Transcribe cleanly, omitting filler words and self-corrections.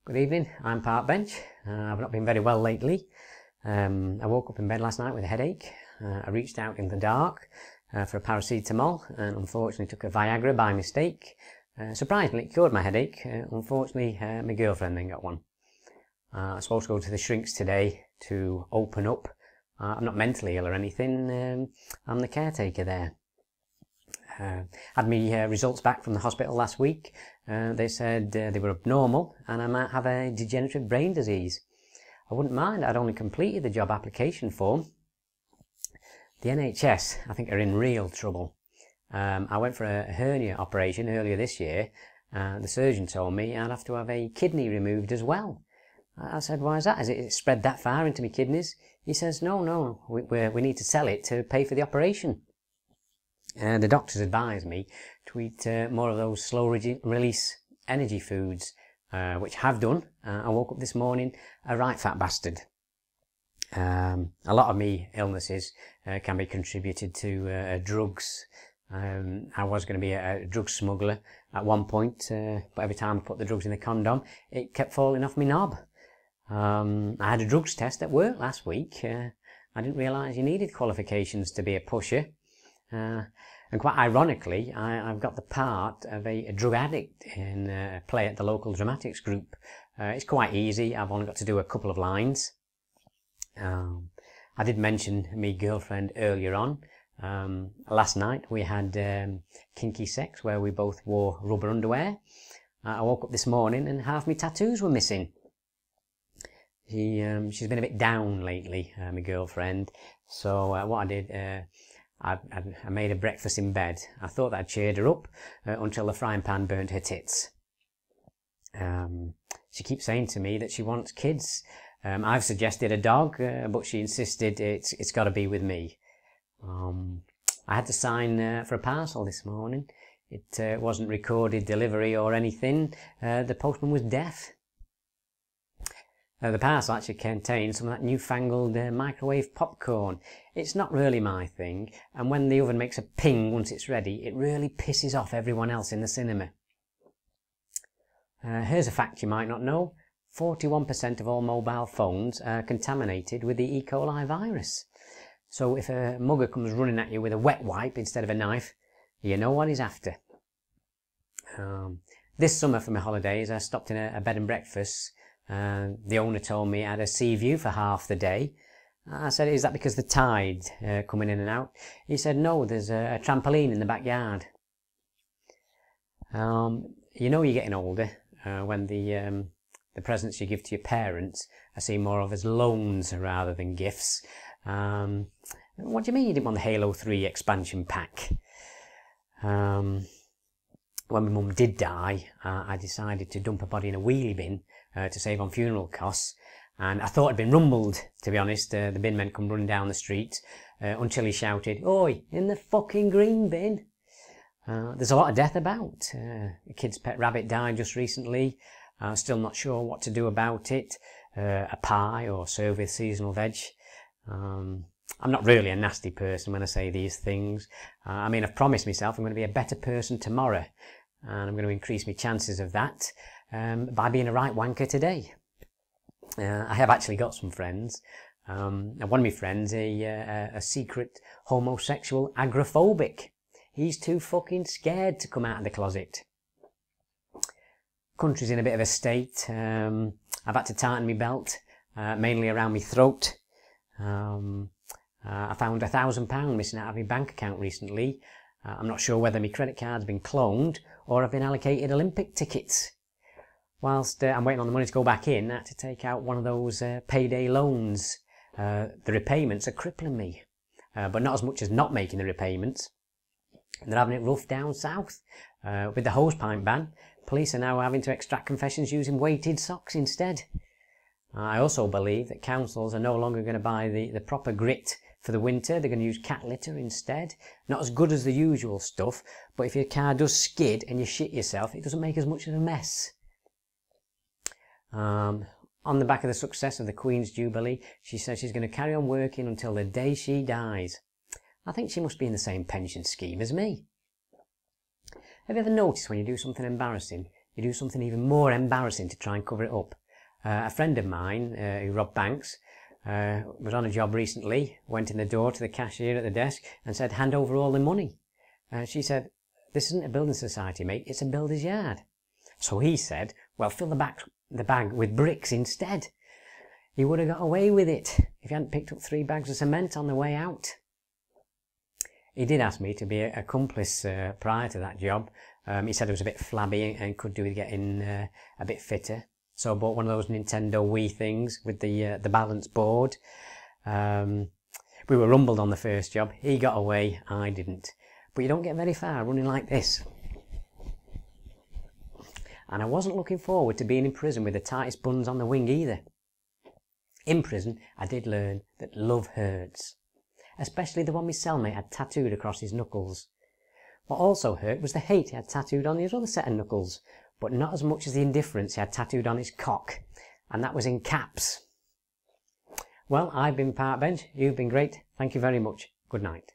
Good evening, I'm Park Bench. I've not been very well lately. I woke up in bed last night with a headache. I reached out in the dark for a paracetamol and unfortunately took a Viagra by mistake. Surprisingly, it cured my headache. Unfortunately, my girlfriend then got one. I'm supposed to go to the shrinks today to open up. I'm not mentally ill or anything. I'm the caretaker there. Had my results back from the hospital last week. They said they were abnormal and I might have a degenerative brain disease. I wouldn't mind, I'd only completed the job application form. The NHS, I think, are in real trouble. I went for a hernia operation earlier this year. The surgeon told me I'd have to have a kidney removed as well. I said, why is that? Has it spread that far into my kidneys? He says, no, we need to sell it to pay for the operation. The doctors advised me to eat more of those slow release energy foods, which I have done. I woke up this morning a right fat bastard. A lot of me illnesses can be contributed to drugs. I was going to be a drug smuggler at one point, but every time I put the drugs in the condom, it kept falling off my knob. I had a drugs test at work last week. I didn't realise you needed qualifications to be a pusher. And quite ironically, I've got the part of a drug addict in a play at the local dramatics group. It's quite easy. I've only got to do a couple of lines. I did mention my girlfriend earlier on. Last night we had kinky sex where we both wore rubber underwear. I woke up this morning and half my tattoos were missing. She's been a bit down lately, my girlfriend. So what I did, I made her breakfast in bed. I thought that'd cheered her up until the frying pan burnt her tits. She keeps saying to me that she wants kids. I've suggested a dog, but she insisted it's got to be with me. I had to sign for a parcel this morning. It wasn't recorded delivery or anything. The postman was deaf. The parcel actually contained some of that newfangled microwave popcorn. It's not really my thing, and when the oven makes a ping once it's ready, it really pisses off everyone else in the cinema. Here's a fact you might not know. 41% of all mobile phones are contaminated with the E. coli virus. So if a mugger comes running at you with a wet wipe instead of a knife, you know what he's after. This summer for my holidays, I stopped in a bed and breakfast. The owner told me I had a sea view for half the day. I said, is that because the tide coming in and out? He said, no, there's a trampoline in the backyard. You know you're getting older when the presents you give to your parents are seen more of as loans rather than gifts. What do you mean you didn't want the Halo 3 expansion pack? When my mum did die, I decided to dump her body in a wheelie bin to save on funeral costs, and I thought I'd been rumbled, to be honest. The bin men come running down the street until he shouted, "Oi, in the fucking green bin!" There's a lot of death about. A kid's pet rabbit died just recently. Still not sure what to do about it. A pie or serve with seasonal veg. I'm not really a nasty person when I say these things. I mean, I've promised myself I'm going to be a better person tomorrow, and I'm going to increase my chances of that by being a right wanker today. I have actually got some friends. And one of my friends, a secret homosexual agoraphobic. He's too fucking scared to come out of the closet. Country's in a bit of a state. I've had to tighten my belt, mainly around my throat. I found £1,000 missing out of my bank account recently. I'm not sure whether my credit card's been cloned or I've been allocated Olympic tickets. Whilst I'm waiting on the money to go back in, I had to take out one of those payday loans. The repayments are crippling me, but not as much as not making the repayments. They're having it rough down south. With the hosepipe ban, police are now having to extract confessions using weighted socks instead. I also believe that councils are no longer going to buy the proper grit for the winter. They're going to use cat litter instead. Not as good as the usual stuff, but if your car does skid and you shit yourself, it doesn't make as much of a mess. On the back of the success of the Queen's Jubilee, she says she's going to carry on working until the day she dies. I think she must be in the same pension scheme as me. Have you ever noticed when you do something embarrassing, you do something even more embarrassing to try and cover it up. A friend of mine, who robbed banks, was on a job recently, went in the door to the cashier at the desk and said, "Hand over all the money." She said, "This isn't a building society, mate, it's a builder's yard." So he said, "Well, fill the bag with bricks instead." He would have got away with it if he hadn't picked up 3 bags of cement on the way out. He did ask me to be an accomplice prior to that job. He said it was a bit flabby and could do with getting a bit fitter. So I bought one of those Nintendo Wii things with the balance board. We were rumbled on the first job. He got away, I didn't. But you don't get very far running like this. And I wasn't looking forward to being in prison with the tightest buns on the wing either. In prison, I did learn that love hurts. Especially the one my cellmate had tattooed across his knuckles. What also hurt was the hate he had tattooed on his other set of knuckles, but not as much as the indifference he had tattooed on his cock, and that was in caps. Well, I've been Park Bench, you've been great, thank you very much, good night.